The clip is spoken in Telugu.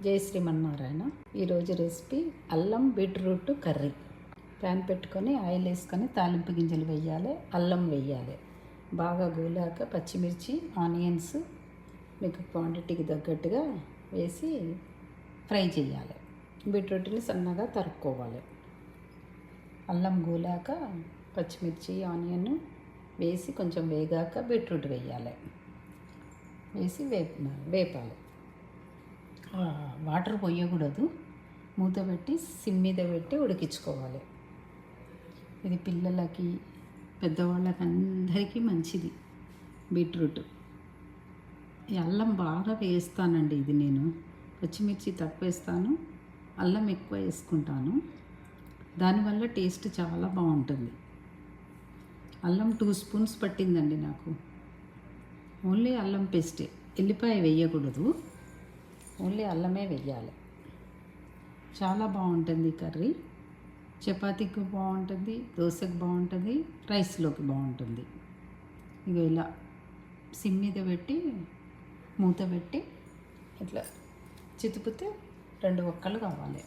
జై శ్రీమన్నారాయణ. ఈరోజు రెసిపీ అల్లం బీట్రూట్ కర్రీ. ప్యాన్ పెట్టుకొని ఆయిల్ వేసుకొని తాలింపు గింజలు వేయాలి, అల్లం వేయాలి. బాగా గోలాక పచ్చిమిర్చి, ఆనియన్స్ మీకు క్వాంటిటీకి తగ్గట్టుగా వేసి ఫ్రై చేయాలి. బీట్రూట్ని సన్నగా తరుక్కోవాలి. అల్లం గోలాక పచ్చిమిర్చి, ఆనియన్ వేసి కొంచెం వేగాక బీట్రూట్ వేయాలి. వేసి వేపాలి. వాటర్ పోయకూడదు, మూత పెట్టి సిమ్ మీద పెట్టి ఉడికించుకోవాలి. ఇది పిల్లలకి, పెద్దవాళ్ళకి అందరికీ మంచిది బీట్రూట్. ఈ అల్లం బాగా వేస్తానండి. ఇది నేను పచ్చిమిర్చి తక్కువ వేస్తాను, అల్లం ఎక్కువ వేసుకుంటాను. దానివల్ల టేస్ట్ చాలా బాగుంటుంది. అల్లం 2 స్పూన్స్ పట్టిందండి నాకు. ఓన్లీ అల్లం పేస్టే, ఎల్లిపాయ వేయకూడదు, ఓన్లీ అల్లమే వెయ్యాలి. చాలా బాగుంటుంది కర్రీ. చపాతీకి బాగుంటుంది, దోశకు బాగుంటుంది, రైస్లోకి బాగుంటుంది. ఇక ఇలా సిమ్ మీద పెట్టి మూత పెట్టి ఇట్లా చితిపితే 2 ఒక్కలు కావాలి.